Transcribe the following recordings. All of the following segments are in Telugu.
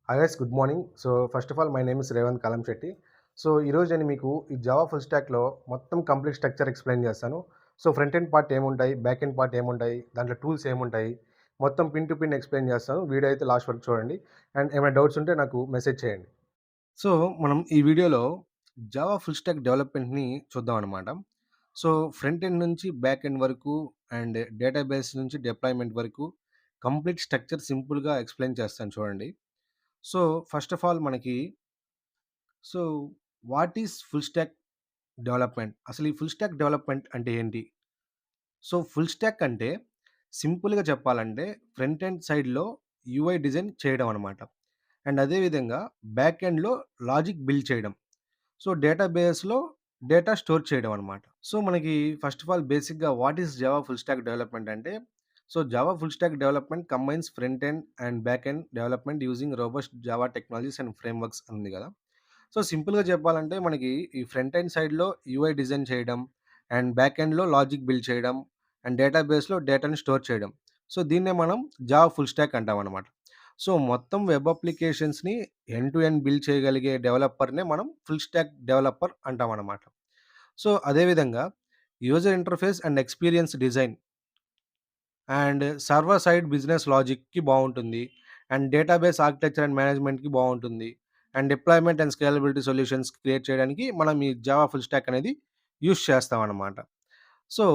Hi guys, good morning. So first of all, my name is Revant Kalamshetty. So ఈరోజు నేను మీకు ఈ జావా ఫుల్ స్టాక్లో మొత్తం కంప్లీట్ స్ట్రక్చర్ ఎక్స్ప్లెయిన్ చేస్తాను. సో ఫ్రంట్ ఎండ్ పార్ట్ ఏముంటాయి, బ్యాక్ ఎండ్ పార్ట్ ఏముంటాయి, దాంట్లో టూల్స్ ఏముంటాయి, మొత్తం పిన్ టు పిన్ ఎక్స్ప్లెయిన్ చేస్తాను. వీడియో అయితే లాస్ట్ వరకు చూడండి. అండ్ ఏమైనా డౌట్స్ ఉంటే నాకు మెసేజ్ చేయండి. సో మనం ఈ వీడియోలో జావా ఫుల్ స్టాక్ డెవలప్మెంట్ని చూద్దాం అనమాట. సో ఫ్రంట్ ఎండ్ నుంచి బ్యాక్ ఎండ్ వరకు అండ్ డేటాబేస్ నుంచి డిప్లాయ్మెంట్ వరకు కంప్లీట్ స్ట్రక్చర్ సింపుల్గా ఎక్స్ప్లెయిన్ చేస్తాను చూడండి. సో ఫస్ట్ ఆఫ్ ఆల్ మనకి so what is full stack development? అసలు ఈ ఫుల్ స్టాక్ డెవలప్మెంట్ అంటే ఏంటి? సో ఫుల్ స్టాక్ అంటే సింపుల్‌గా చెప్పాలంటే ఫ్రంట్ ఎండ్ సైడ్‌లో యూఐ డిజైన్ చేయడం అనమాట. అండ్ అదే విధంగా బ్యాక్ ఎండ్‌లో లాజిక్ బిల్డ్ చేయడం. సో డేటాబేస్‌లో డేటా స్టోర్ చేయడం అనమాట. సో మనకి ఫస్ట్ ఆఫ్ ఆల్ బేసిక్‌గా what is Java full stack development అంటే, so Java full stack development combines front end and back end development using robust Java technologies and frameworks అని ఉంది కదా! సో సింపుల్‌గా చెప్పాలంటే మనకి ఈ ఫ్రంట్ ఎండ్ సైడ్‌లో యూఐ డిజైన్ చేయడం, అండ్ బ్యాక్ ఎండ్‌లో లాజిక్ బిల్డ్ చేయడం, అండ్ డేటాబేస్‌లో డేటాని స్టోర్ చేయడం. సో దీన్నే మనం జావా ఫుల్ స్టాక్ అంటామనమాట. సో మొత్తం వెబ్ అప్లికేషన్స్‌ని ఎండ్ టు ఎండ్ బిల్డ్ చేయగలిగే డెవలపర్‌నే మనం ఫుల్ స్టాక్ డెవలపర్ అంటామనమాట. సో అదే విధంగా user interface and experience design and server side business లాజిక్‌కి బావుంటుంది. అండ్ డేటాబేస్ ఆర్కిటెక్చర్ అండ్ మేనేజ్మెంట్‌కి బావుంటుంది. And deployment and scalability solutions create చేయడానికి మనం ఈ జావా ఫుల్ స్టాక్ అనేది యూజ్ చేస్తామనమాట. సో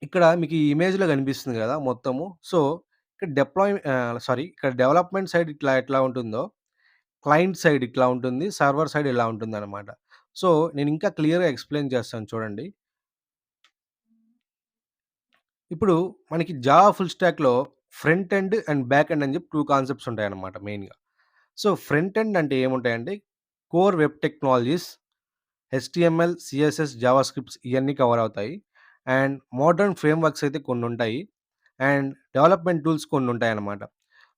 ఇక్కడ మీకు ఈ ఇమేజ్‌లో కనిపిస్తుంది గదా! మొత్తము. సో ఇక్కడ ఇక్కడ డెవలప్‌మెంట్ సైడ్ ఎట్లా ఉంటుందో, క్లయింట్ సైడ్ ఇట్లా ఉంటుంది. సర్వర్ సైడ్ ఇలా ఉంటుందనమాట. సో నేను ఇంకా క్లియర్‌గా ఎక్స్‌ప్లెయిన్ చేస్తాను చూడండి. ఇప్పుడు మనకి జావా ఫుల్ స్టాక్‌లో front end and back end అని చెప్పి 2 కాన్సెప్ట్స్ ఉంటాయన్నమాట మెయిన్‌గా. సో ఫ్రంట్ ఎండ్ అంటే ఏముంటాయంటే core web technologies, HTML, CSS, JavaScripts ఇయన్నీ కవర్ అవుతాయి. అండ్ మోడర్న్ ఫ్రేమ్‌వర్క్స్ అయితే కొన్నుంటాయి. అండ్ డెవలప్‌మెంట్ టూల్స్ కొన్నుంటాయన్నమాట.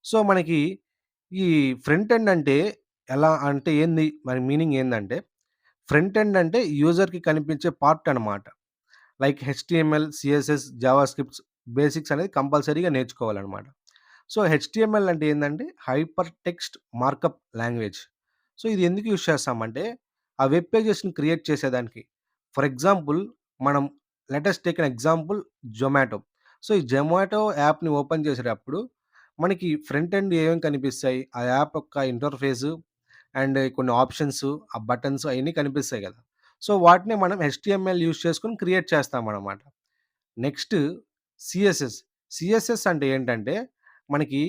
సో మనకి ఈ ఫ్రంట్ ఎండ్ అంటే ఎలా అంటే ఏంది? మరి మీనింగ్ ఏందంటే ఫ్రంట్ ఎండ్ అంటే యూజర్‌కి కనిపించే పార్ట్ అనమాట. Like HTML, CSS, JavaScripts basics అనేది కంపల్సరీగా నేర్చుకోవాలనమాట. సో హెచ్‌టీఎంఎల్ అంటే ఏందంటే hyper text markup language. So ఇది ఎందుకు యూజ్ చేస్తామంటే ఆ వెబ్ పేజెస్‌ని క్రియేట్ చేసేదానికి. ఫర్ ఎగ్జాంపుల్ మనం let us take an example Zomato. So ఈ జొమాటో యాప్‌ని ఓపెన్ చేసేటప్పుడు మనకి ఫ్రంట్ ఎండ్ ఏమేమి కనిపిస్తాయి? ఆ యాప్ యొక్క ఇంటర్ఫేసు అండ్ కొన్ని ఆప్షన్స్, ఆ బటన్స్ అయన్నీ కనిపిస్తాయి గదా! సో వాటిని మనం హెచ్‌టీఎంఎల్ యూజ్ చేసుకొని క్రియేట్ చేస్తామనమాట. Next CSS. సీఎస్ఎస్ అంటే ఏంటంటే మనకి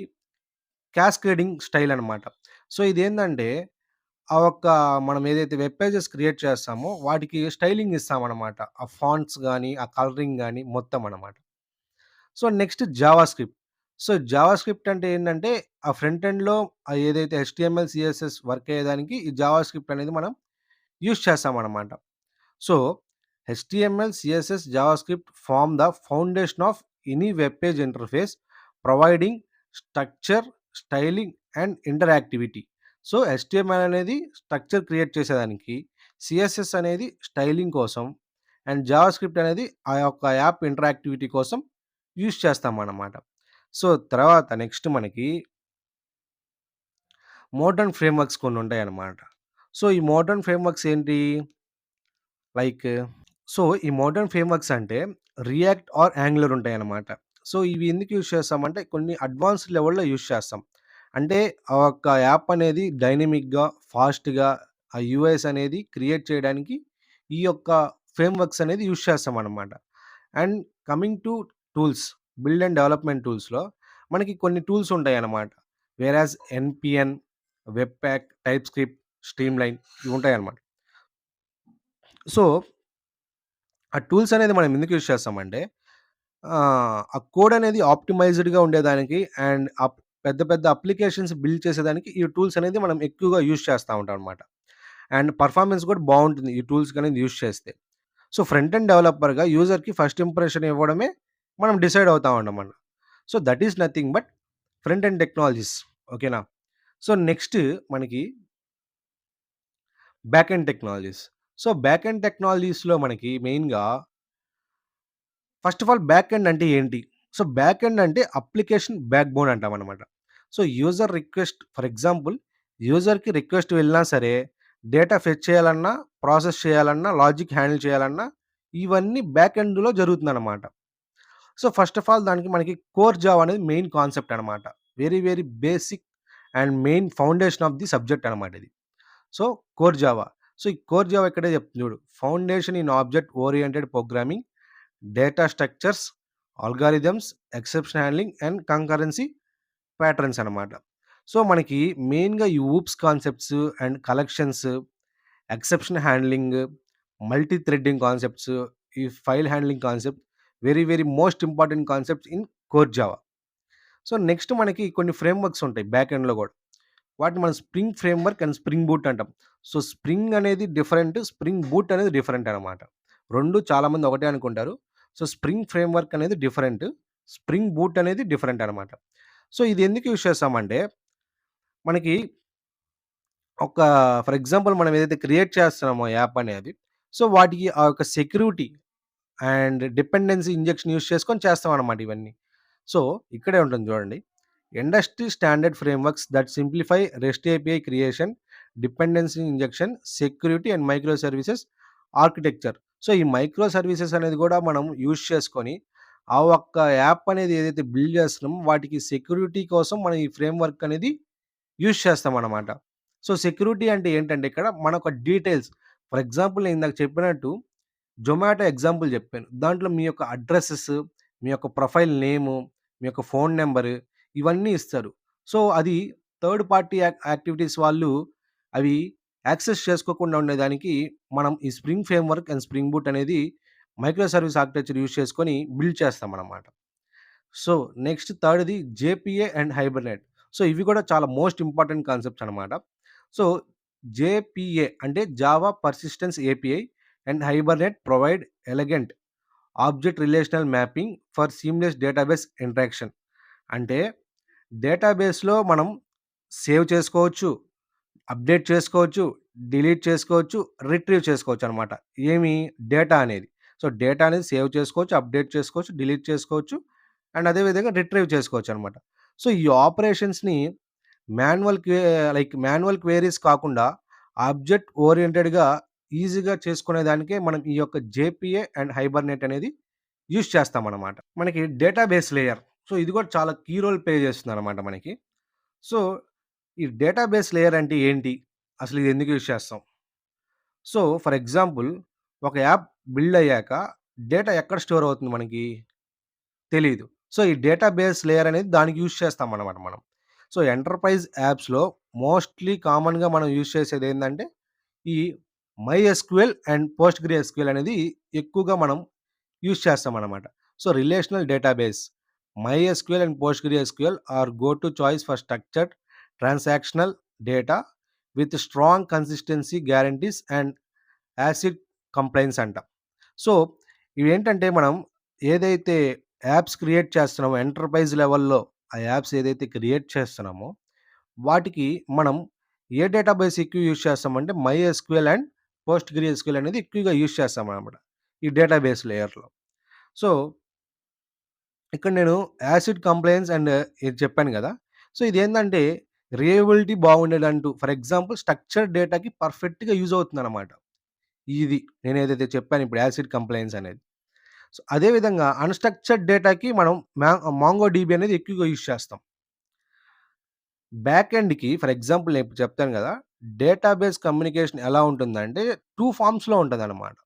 క్యాస్కేడింగ్ స్టైల్ అనమాట. సో ఇదేందంటే మనం ఏదైతే వెబ్ పేజెస్ క్రియేట్ చేస్తామో వాటికి స్టైలింగ్ ఇస్తామనమాట. ఆ ఫాంట్స్ గాని, ఆ కలరింగ్ గాని మొత్తం అనమాట. So next JavaScript. So JavaScript అంటే ఏంటంటే ఆ ఫ్రంట్ ఎండ్‌లో ఏదైతే హెచ్‌టీఎంఎల్, సీఎస్ఎస్ వర్క్ అయ్యేదానికి ఈ జావాస్క్రిప్ట్ అనేది మనం యూజ్ చేస్తామనమాట. So HTML, CSS, JavaScript form the foundation of any web page interface providing structure, styling and interactivity. So HTML అనేది స్ట్రక్చర్ క్రియేట్ చేసేదానికి, సీఎస్ఎస్ అనేది స్టైలింగ్ కోసం అండ్ జావాస్క్రిప్ట్ అనేది ఆ యొక్క యాప్ ఇంటరాక్టివిటీ కోసం యూజ్ చేస్తామనమాట. సో తర్వాత నెక్స్ట్ మనకి మోడర్న్ ఫ్రేమ్‌వర్క్స్ కొన్నుంటాయనమాట. సో ఈ మోడర్న్ ఫ్రేమ్‌వర్క్స్ ఏంటి? లైక్ ఈ మోడర్న్ ఫ్రేమ్‌వర్క్స్ అంటే రియాక్ట్ ఆర్ యాంగులర్ ఉంటాయన్నమాట. సో ఇవి ఎందుకు యూజ్ చేస్తామంటే కొన్ని అడ్వాన్స్డ్ లెవెల్‌లో యూజ్ చేస్తాం. అంటే ఆ ఒక్క యాప్ అనేది డైనమిక్‌గా, ఫాస్ట్‌గా ఆ యూఐస్ అనేది క్రియేట్ చేయడానికి ఈ యొక్క ఫ్రేమ్‌వర్క్స్ అనేది యూజ్ చేస్తామన్నమాట. And coming to tools, build and development టూల్స్‌లో మనకి కొన్ని టూల్స్ ఉంటాయన్నమాట. వేరాజ్ ఎన్‌పిఎన్, వెబ్‌పాక్, టైప్‌స్క్రిప్ట్, స్ట్రీమ్‌లైన్ ఇవి ఉంటాయన్నమాట. సో ఆ టూల్స్ అనేది మనం ఎందుకు యూజ్ చేస్తామంటే, ఆ కోడ్ అనేది ఆప్టిమైజ్డ్‌గా ఉండేదానికి అండ్ పెద్ద పెద్ద అప్లికేషన్స్ బిల్డ్ చేసేదానికి ఈ టూల్స్ అనేది మనం ఎక్కువగా యూజ్ చేస్తా ఉంటాం అనమాట. అండ్ పర్ఫార్మెన్స్ కూడా బావుంటుంది ఈ టూల్స్ అనేది యూజ్ చేస్తే. సో ఫ్రంట్ ఎండ్ డెవలపర్‌గా యూజర్‌కి ఫస్ట్ ఇంప్రెషన్ ఇవ్వడమే మనం డిసైడ్ అవుతా ఉన్నామన్న. So that is nothing but front end technologies. ఓకేనా? సో నెక్స్ట్ మనకి back end technologies. So back end టెక్నాలజీస్‌లో మనకి మెయిన్‌గా first of all back end అంటే ఏంటి? సో బ్యాక్ ఎండ్ అంటే అప్లికేషన్ బ్యాక్ బోన్ అంటామనమాట. So, user request for example యూజర్‌కి రిక్వెస్ట్ వెళ్ళినా సరే, డేటా ఫెచ్ చేయాలన్నా, ప్రాసెస్ చేయాలన్నా, లాజిక్ హ్యాండిల్ చేయాలన్నా, ఇవన్నీ బ్యాక్ ఎండ్‌లో జరుగుతుందనమాట. సో, ఫస్ట్ ఆఫ్ ఆల్ దానికి మనకి కోర్ జావా అనేది మెయిన్ కాన్సెప్ట్ అనమాట. Very, very basic and main foundation of the subject అనమాట ఇది. So, core Java. సో, ఈ కోర్ జావా ఇక్కడే చెప్తుంది చూడు. Foundation in object oriented programming, data structures, algorithms, exception handling and concurrency patterns అనమాట. సో, మనకి మెయిన్‌గా ఈ OOPs concepts and collections, exception handling, multi threading concepts, ఈ file handling concept very, very most important concepts in core Java. So, next మనకి కొన్ని ఫ్రేమ్‌వర్క్స్ ఉంటాయి బ్యాక్ ఎండ్‌లో గూడా. వాటిని మనం spring framework and Spring boot అంటాం. సో, స్ప్రింగ్ అనేది డిఫరెంట్. స్ప్రింగ్ బూట్ అనేది డిఫరెంట్ అనమాట. 2 చాలామంది ఒకటే అనుకుంటారు. సో, స్ప్రింగ్ ఫ్రేమ్‌వర్క్ అనేది డిఫరెంట్. స్ప్రింగ్ బూట్ అనేది డిఫరెంట్ అనమాట. సో, ఇది ఎందుకు యూజ్ చేస్తామంటే, మనకి ఒక ఫర్ ఎగ్జాంపుల్ మనం ఏదైతే క్రియేట్ చేస్తున్నామో యాప్ అనేది, సో, వాటికి ఆ యొక్క security and dependency injection use చేసుకొని చేస్తామనమాట ఇవన్నీ. సో, ఇక్కడే ఉంటుంది చూడండి. Industry standard frameworks that simplify rest API creation, dependency injection, security and micro services architecture. So, ఈ మైక్రో సర్వీసెస్ అనేది కూడా మనం యూజ్ చేసుకొని, ఆ ఒక్క యాప్ అనేది ఏదైతే బిల్డ్ చేస్తున్నామో వాటికి సెక్యూరిటీ కోసం మనం ఈ ఫ్రేమ్‌వర్క్ అనేది యూజ్ చేస్తామనమాట. సో, సెక్యూరిటీ అంటే ఏంటంటే ఇక్కడ మన యొక్క డీటెయిల్స్ ఫర్ ఎగ్జాంపుల్ నేను ఇందాక చెప్పినట్టు జొమాటో ఎగ్జాంపుల్ జెప్పాను. దాంట్లో మీ యొక్క అడ్రెసెస్, మీ యొక్క ప్రొఫైల్ నేము, మీ యొక్క ఫోను నంబరు ఇవన్నీ ఇస్తారు. సో, అది థర్డ్ పార్టీ యాక్టివిటీస్ వాళ్ళు అవి యాక్సెస్ చేసుకోకుండా ఉండేదానికి మనం ఈ Spring framework and Spring Boot అనేది మైక్రో సర్వీస్ ఆర్కిటెక్చర్ యూజ్ చేసుకొని బిల్డ్ చేస్తామనమాట. సో, నెక్స్ట్ థర్డ్‌ది జేపీఏ అండ్ హైబర్నెట్. సో, ఇవి కూడా చాలా మోస్ట్ ఇంపార్టెంట్ కాన్సెప్ట్స్ అనమాట. సో, జేపీఏ అంటే Java persistence API and Hibernate provide elegant object relational mapping for seamless database interaction. అంటే డేటాబేస్‌లో మనం సేవ్ చేసుకోవచ్చు, అప్డేట్ చేసుకోవచ్చు, డిలీట్ చేసుకోవచ్చు, రిట్రీవ్ చేసుకోవచ్చనమాట. ఏమి డేటా అనేది. సో, డేటా అనేది సేవ్ చేసుకోవచ్చు, అప్డేట్ చేసుకోవచ్చు, డిలీట్ చేసుకోవచ్చు అండ్ అదే విధంగా రిట్రీవ్ చేసుకోవచ్చనమాట. సో, ఈ ఆపరేషన్స్‌ని మాన్యువల్ క్వెరీస్ కాకుండా ఆబ్జెక్ట్ ఓరియెంటెడ్‌గా ఈజీగా చేసుకునేదానికే మనం ఈ యొక్క జేపీఏ అండ్ హైబర్నెట్ అనేది యూజ్ చేస్తామనమాట. మనకి డేటాబేస్ లేయర్. సో, ఇది కూడా చాలా కీ రోల్ ప్లే చేస్తుందనమాట మనకి. సో, ఈ డేటాబేస్ లేయర్ అంటే ఏంటి? అసలు ఇది ఎందుకు యూజ్ చేస్తాం? సో, ఫర్ ఎగ్జాంపుల్ ఒక యాప్ బిల్డ్ అయ్యాక డేటా ఎక్కడ స్టోర్ అవుతుంది మనకి? తెలీదు. సో, ఈ డేటాబేస్ లేయర్ అనేది దానికి యూజ్ చేస్తామనమాట మనం. సో, ఎంటర్‌ప్రైజ్ యాప్స్‌లో మోస్ట్‌లీ కామన్‌గా మనం యూజ్ చేసేదేందంటే, ఈ మైఎస్‌క్యూఎల్ అండ్ పోస్ట్‌గ్రెస్‌క్యూఎల్ అనేది ఎక్కువగా మనం యూజ్ చేస్తామనమాట. So, relational database MySQL and PostgreSQL are go to choice for structured transactional data with strong consistency guarantees and ACID compliance అంట. సో, ఇవేంటంటే మనం ఏదైతే యాప్స్ క్రియేట్ చేస్తున్నామో ఎంటర్‌ప్రైజ్ లెవెల్‌లో ఆ యాప్స్ ఏదైతే క్రియేట్ చేస్తున్నామో, వాటికి మనం ఏ డేటాబేస్ ఎక్కువ యూజ్ చేస్తామంటే మైఎస్‌క్యూఎల్ అండ్ పోస్ట్‌గ్రెస్‌క్యూఎల్ అనేది ఎక్కువగా యూజ్ చేస్తామనమాట. ఈ డేటాబేస్ లేయర్‌లో. సో, ఇక్కడ నేను యాసిడ్ కంప్లెయిన్స్ అండ్ ఇది చెప్పాను గదా! సో, ఇదేందంటే రియలబిలిటీ బాగుండేదంటూ ఫర్ ఎగ్జాంపుల్ స్ట్రక్చర్డ్ డేటాకి పర్ఫెక్ట్‌గా యూజ్ అవుతుందనమాట. ఇది నేనేదైతే చెప్పాను ఇప్పుడు యాసిడ్ కంప్లెయిన్స్ అనేది. సో, అదే విధంగా అన్‌స్ట్రక్చర్డ్ డేటాకి మనం మాంగోడీబీ అనేది ఎక్కువగా యూజ్ చేస్తాం. బ్యాక్ ఎండ్‌కి ఫర్ ఎగ్జాంపుల్ నేను ఇప్పుడు చెప్తాను గదా! డేటాబేస్ కమ్యూనికేషన్ ఎలా ఉంటుందంటే 2 ఫార్మ్స్‌లో ఉంటదనమాట.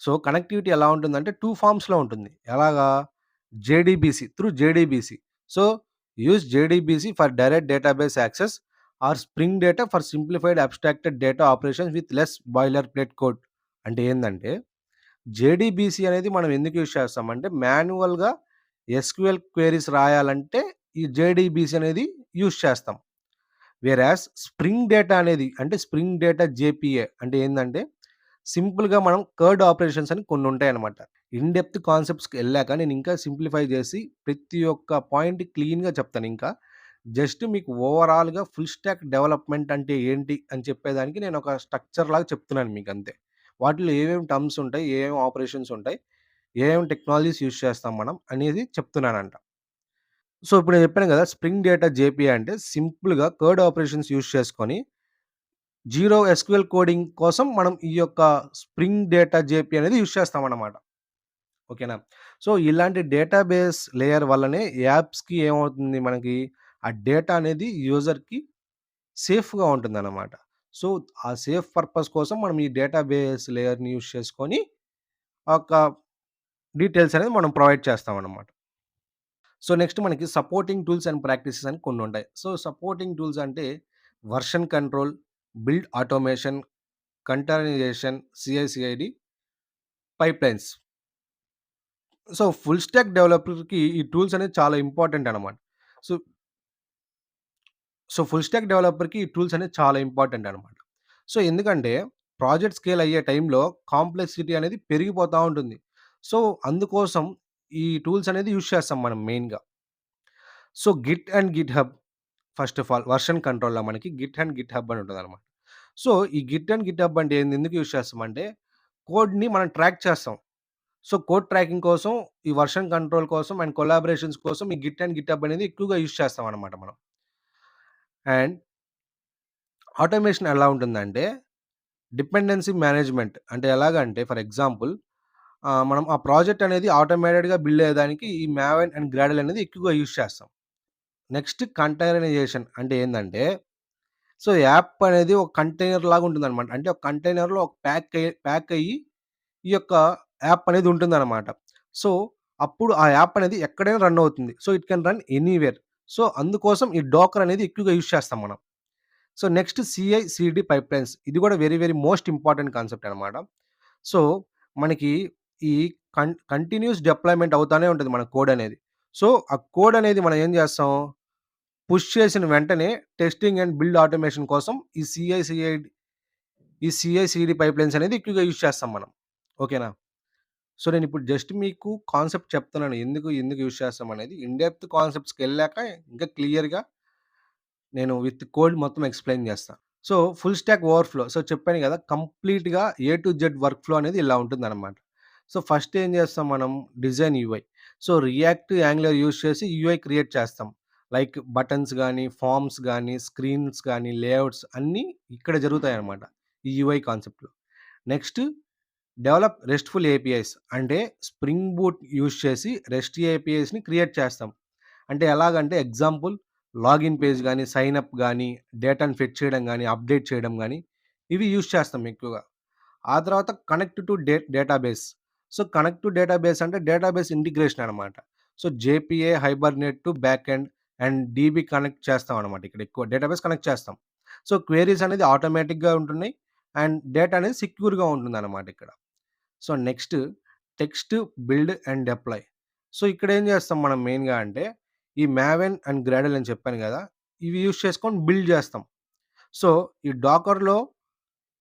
సో, కనెక్టివిటీ ఎలా ఉంటుందంటే 2 ఫార్మ్స్‌లో ఉంటుంది. ఎలాగా? JDBC through JDBC. So, use JDBC for direct database access or spring data for simplified abstracted data operations with less boilerplate code. అంటే ఏందంటే జేడీబీసీ అనేది మనం ఎందుకు యూజ్ చేస్తామంటే మాన్యువల్‌గా ఎస్‌క్యూఎల్ క్వెరీస్ రాయాలంటే ఈ జేడీబీసీ అనేది యూజ్ చేస్తాం. వేరాస్ స్ప్రింగ్ డేటా అనేది అంటే స్ప్రింగ్ డేటా జేపీఏ అంటే ఏందంటే సింపుల్‌గా మనం కర్డ్ ఆపరేషన్స్ అని కొన్ని ఉంటాయన్నమాట. ఇన్ డెప్త్ కాన్సెప్ట్స్‌కెళ్ళాక నేను ఇంకా సింప్లిఫై చేసి ప్రతి ఒక్క పాయింట్ క్లీన్‌గా చెప్తానింకా. జస్ట్ మీకు ఓవరాల్‌గా ఫుల్ స్టాక్ డెవలప్‌మెంట్ అంటే ఏంటి అని చెప్పేదానికి నేను ఒక స్ట్రక్చర్ లాగా చెప్తున్నాను మీకంతే. వాటిలో ఏమేమి టర్మ్స్ ఉంటాయి, ఏమేమి ఆపరేషన్స్ ఉంటాయి, ఏమేమి టెక్నాలజీస్ యూజ్ చేస్తాం మనం అనేది చెప్తున్నానంట. సో, ఇప్పుడు నేను చెప్పాను గదా! స్ప్రింగ్ డేటా జేపీఏ అంటే సింపుల్‌గా కర్డ్ ఆపరేషన్స్ యూజ్ చేసుకొని జీరో ఎస్‌క్యూఎల్ కోడింగ్ కోసం మనం ఈ యొక్క స్ప్రింగ్ డేటా జేపీ అనేది యూజ్ చేస్తామన్నమాట. ఓకేనా? సో, ఇలాంటి డేటాబేస్ లేయర్ వల్లనే యాప్స్‌కి ఏమవుతుంది మనకి ఆ డేటా అనేది యూజర్‌కి సేఫ్‌గా ఉంటుందన్నమాట. సో, ఆ సేఫ్ పర్పస్ కోసం మనం ఈ డేటాబేస్ లేయర్‌ని యూజ్ చేసుకొని ఒక డీటెయిల్స్ అనేది మనం ప్రొవైడ్ చేస్తామన్నమాట. సో, నెక్స్ట్ మనకి సపోర్టింగ్ టూల్స్ అండ్ ప్రాక్టీసెస్ అని కొన్నుంటాయి. సో, సపోర్టింగ్ టూల్స్ అంటే version control, build automation, containerization, CI CD pipelines. So, full stack డెవలపర్‌కి ఈ టూల్స్ అనేది చాలా ఇంపార్టెంట్ అనమాట. సో, ఫుల్ స్టాక్ డెవలపర్‌కి ఈ టూల్స్ అనేది చాలా ఇంపార్టెంట్ అనమాట. సో, ఎందుకంటే ప్రాజెక్ట్ స్కేల్ అయ్యే టైంలో కాంప్లెక్సిటీ అనేది పెరిగిపోతా ఉంటుంది. సో, అందుకోసం ఈ టూల్స్ అనేది యూజ్ చేస్తాం మనం మెయిన్‌గా. So, Git and Git hub first of all version కంట్రోల్‌లో మనకి గిట్ అండ్ గిట్ హబ్ అని ఉంటదనమాట. సో, ఈ గిట్ అండ్ గిట్ హబ్ అంటే ఏంది? ఎందుకు యూజ్ చేస్తామంటే కోడ్‌ని మనం ట్రాక్ చేస్తాం. సో, కోడ్ ట్రాకింగ్ కోసం, ఈ వెర్షన్ కంట్రోల్ కోసం అండ్ కొలాబరేషన్స్ కోసం ఈ గిట్ అండ్ గిటబ్ అనేది ఎక్కువగా యూజ్ చేస్తామనమాట మనం. అండ్ ఆటోమేషన్ ఎలా ఉంటుందంటే, డిపెండెన్సీ మేనేజ్‌మెంట్ అంటే ఎలాగంటే ఫర్ ఎగ్జాంపుల్ మనం ఆ ప్రాజెక్ట్ అనేది ఆటోమేటెడ్‌గా బిల్డ్ అయ్యేదానికి ఈ మావెన్ అండ్ గ్రాడెల్ అనేది ఎక్కువగా యూజ్ చేస్తాం. నెక్స్ట్ కంటైనరైజేషన్ అంటే ఏందంటే, సో, యాప్ అనేది ఒక కంటైనర్ లాగా ఉంటుందనమాట. అంటే ఒక కంటైనర్‌లో ఒక ప్యాక్ అయ్యి ఈ యొక్క యాప్ అనేది ఉంటుందనమాట. సో, అప్పుడు ఆ యాప్ అనేది ఎక్కడైనా రన్ అవుతుంది. So, it can run anywhere. So, అందుకోసం ఈ డోకర్ అనేది ఎక్కువగా యూజ్ చేస్తాం మనం. సో, నెక్స్ట్ సీఐ/సీడీ పైప్‌లైన్స్ ఇది కూడా very, very most important concept అనమాట. సో, మనకి ఈ కంటిన్యూయస్ డిప్లాయ్‌మెంట్ అవుతానే ఉంటది మన కోడ్ అనేది. సో, ఆ కోడ్ అనేది మనం ఏం చేస్తాం, పుష్ చేసిన వెంటనే టెస్టింగ్ అండ్ బిల్డ్ ఆటోమేషన్ కోసం ఈ సీఐ/సీడీ పైప్‌లైన్స్ అనేది ఎక్కువగా యూజ్ చేస్తాం మనం. ఓకేనా? సో, నేనిప్పుడు జస్ట్ మీకు కాన్సెప్ట్ చెప్తున్నాను. ఎందుకు యూజ్ చేస్తామనేది. ఇన్ డెప్త్ కాన్సెప్ట్స్‌కెళ్ళాక ఇంకా క్లియర్‌గా నేను విత్ కోడ్ మొత్తం ఎక్స్‌ప్లెయిన్ చేస్తా. So, full stock overflow. So, చెప్పాను గదా! కంప్లీట్‌గా A to Z work flow అనేది ఇలా ఉంటుందనమాట. సో, ఫస్ట్ ఏం చేస్తాం మనం design UI. So, react, angular use చేసి యూఐ క్రియేట్ చేస్తాం. లైక్ బటన్స్ గానీ, ఫార్మ్స్ గానీ, స్క్రీన్స్ గానీ, లేఔట్స్ అన్నీ ఇక్కడ జరుగుతాయనమాట. ఈ యూఐ కాన్సెప్ట్‌లో. నెక్స్ట్ డెవలప్ రెస్ట్‌ఫుల్ ఏపీఐస్ అంటే స్ప్రింగ్ బూట్ యూజ్ చేసి రెస్ట్ ఏపీఐస్‌ని క్రియేట్ చేస్తాం. అంటే ఎలాగంటే ఎగ్జాంపుల్ లాగిన్ పేజ్ గాని, సైన్ అప్ గాని, డేటాను ఫెచ్ చేయడం గాని, అప్డేట్ చేయడం గాని ఇవి యూజ్ చేస్తాం ఎక్కువగా. ఆ తర్వాత connect to database. So, connect to database అంటే డేటాబేస్ ఇంటిగ్రేషన్ అనమాట. So, JPA, Hibernate to back end and DB connect చేస్తాం అనమాట. ఇక్కడ ఎక్కువ డేటాబేస్ కనెక్ట్ చేస్తాం. సో, క్వెరీస్ అనేది ఆటోమేటిక్‌గా ఉంటున్నాయి. అండ్ డేటా అనేది సెక్యూర్‌గా ఉంటుందన్నమాట ఇక్కడ. So, next text build and deploy. So, ఇక్కడేం చేస్తాం మనం మెయిన్‌గా అంటే, ఈ మావెన్ అండ్ గ్రాడెల్ అని చెప్పాను గదా! ఇవి యూజ్ చేసుకొని బిల్డ్ చేస్తాం. సో, ఈ డాకర్‌లో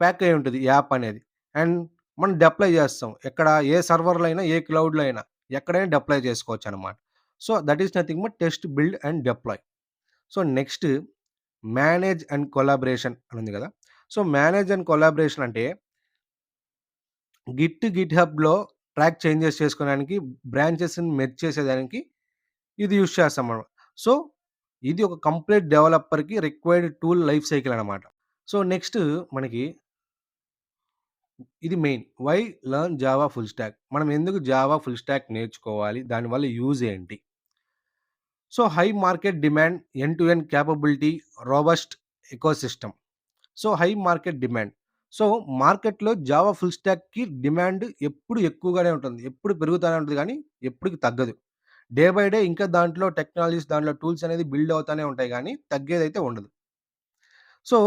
ప్యాక్ అయ్యి ఉంటది యాప్ అనేది. అండ్ మనం డిప్లాయ్ చేస్తాం. ఎక్కడ ఏ సర్వర్‌లో అయినా, ఏ క్లౌడ్‌లో అయినా ఎక్కడైనా డిప్లాయ్ చేసుకోవచ్చనమాట. So, that is nothing but test build and deploy. So, next manage and collaboration అని ఉంది గదా! సో, మేనేజ్ అండ్ కొలాబరేషన్ అంటే గిట్‌హబ్‌లో ట్రాక్ చేంజెస్ చేసుకోవడానికి, బ్రాంచెస్‌ని మెర్జ్ చేసేదానికి ఇది యూజ్ చేస్తాం మనం. సో, ఇది ఒక కంప్లీట్ డెవలపర్‌కి రిక్వైర్డ్ టూల్ లైఫ్ సైకిల్ అనమాట. సో, నెక్స్ట్ మనకి ఇది main. Why learn Java full stack. మనం ఎందుకు జావా ఫుల్ స్టాక్ నేర్చుకోవాలి? దానివల్ల యూజ్ ఏంటి? So, high market demand, end to end capability, robust ecosystem. So, high market demand. So, మార్కెట్‌లో జావా ఫుల్ స్టాక్‌కి డిమాండ్ ఎప్పుడు ఎక్కువగానే ఉంటుంది. ఎప్పుడు పెరుగుతానే ఉంటది గానీ, ఎప్పటికి తగ్గదు. డే బై డే ఇంకా దాంట్లో టెక్నాలజీస్, దాంట్లో టూల్స్ అనేది బిల్డ్ అవుతానే ఉంటాయి గానీ, తగ్గేదైతే ఉండదు. సో,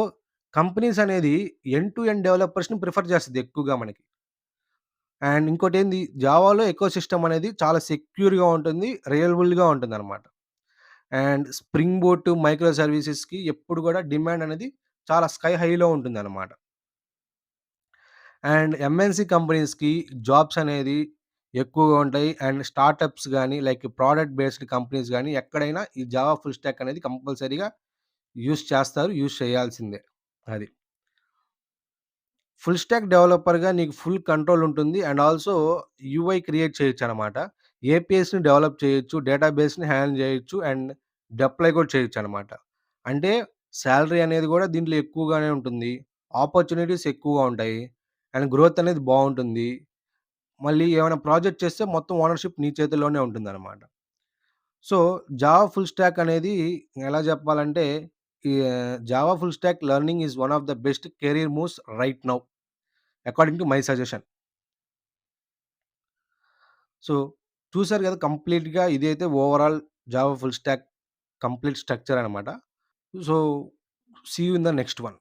కంపెనీస్ అనేది ఎండ్ టు ఎండ్ డెవలపర్స్‌ని ప్రిఫర్ చేస్తది ఎక్కువగా మనకి. అండ్ ఇంకోటేంది జావాలో ఎకోసిస్టమ్ అనేది చాలా సెక్యూర్‌గా ఉంటుంది. రిలయబుల్‌గా ఉంటుందనమాట. అండ్ స్ప్రింగ్ బూట్, మైక్రో సర్వీసెస్‌కి ఎప్పుడు గూడా డిమాండ్ అనేది చాలా స్కై హైలో ఉంటుందనమాట. అండ్ ఎంఎన్‌సి కంపెనీస్‌కి జాబ్స్ అనేది ఎక్కువగా ఉంటాయి. అండ్ స్టార్టప్స్ గాని, లైక్ ప్రొడక్ట్ బేస్డ్ కంపెనీస్ గాని, ఎక్కడైనా ఈ జావా ఫుల్ స్టాక్ అనేది కంపల్సరీగా యూజ్ చేస్తారు. యూజ్ చేయాల్సిందే. అది. ఫుల్ స్టాక్ డెవలపర్‌గా నీకు ఫుల్ కంట్రోల్ ఉంటుంది. అండ్ ఆల్సో యూఐ క్రియేట్ చేయొచ్చనమాట. ఏపీఎస్‌ని డెవలప్ చేయొచ్చు. డేటాబేస్‌ని హ్యాండిల్ జేయొచ్చు. అండ్ డిప్లాయ్ కూడా చేయొచ్చనమాట. అంటే సాలరీ అనేది గూడా దీంట్లో ఎక్కువగానే ఉంటుంది. ఆపర్చునిటీస్ ఎక్కువగా ఉంటాయి. అండ్ గ్రోత్ అనేది బావుంటుంది. మళ్ళీ ఏమైనా ప్రాజెక్ట్ చేస్తే మొత్తం ఓనర్‌షిప్ నీ చేతుల్లోనే ఉంటుందనమాట. సో, జావా ఫుల్ స్టాక్ అనేది ఎలా జెప్పాలంటే Java full stack learning is one of the best career moves right now according to my suggestion. So, చూసారు గదా! కంప్లీట్‌గా ఇదైతే overall Java full stack complete structure అనమాట. So, see you in the next one.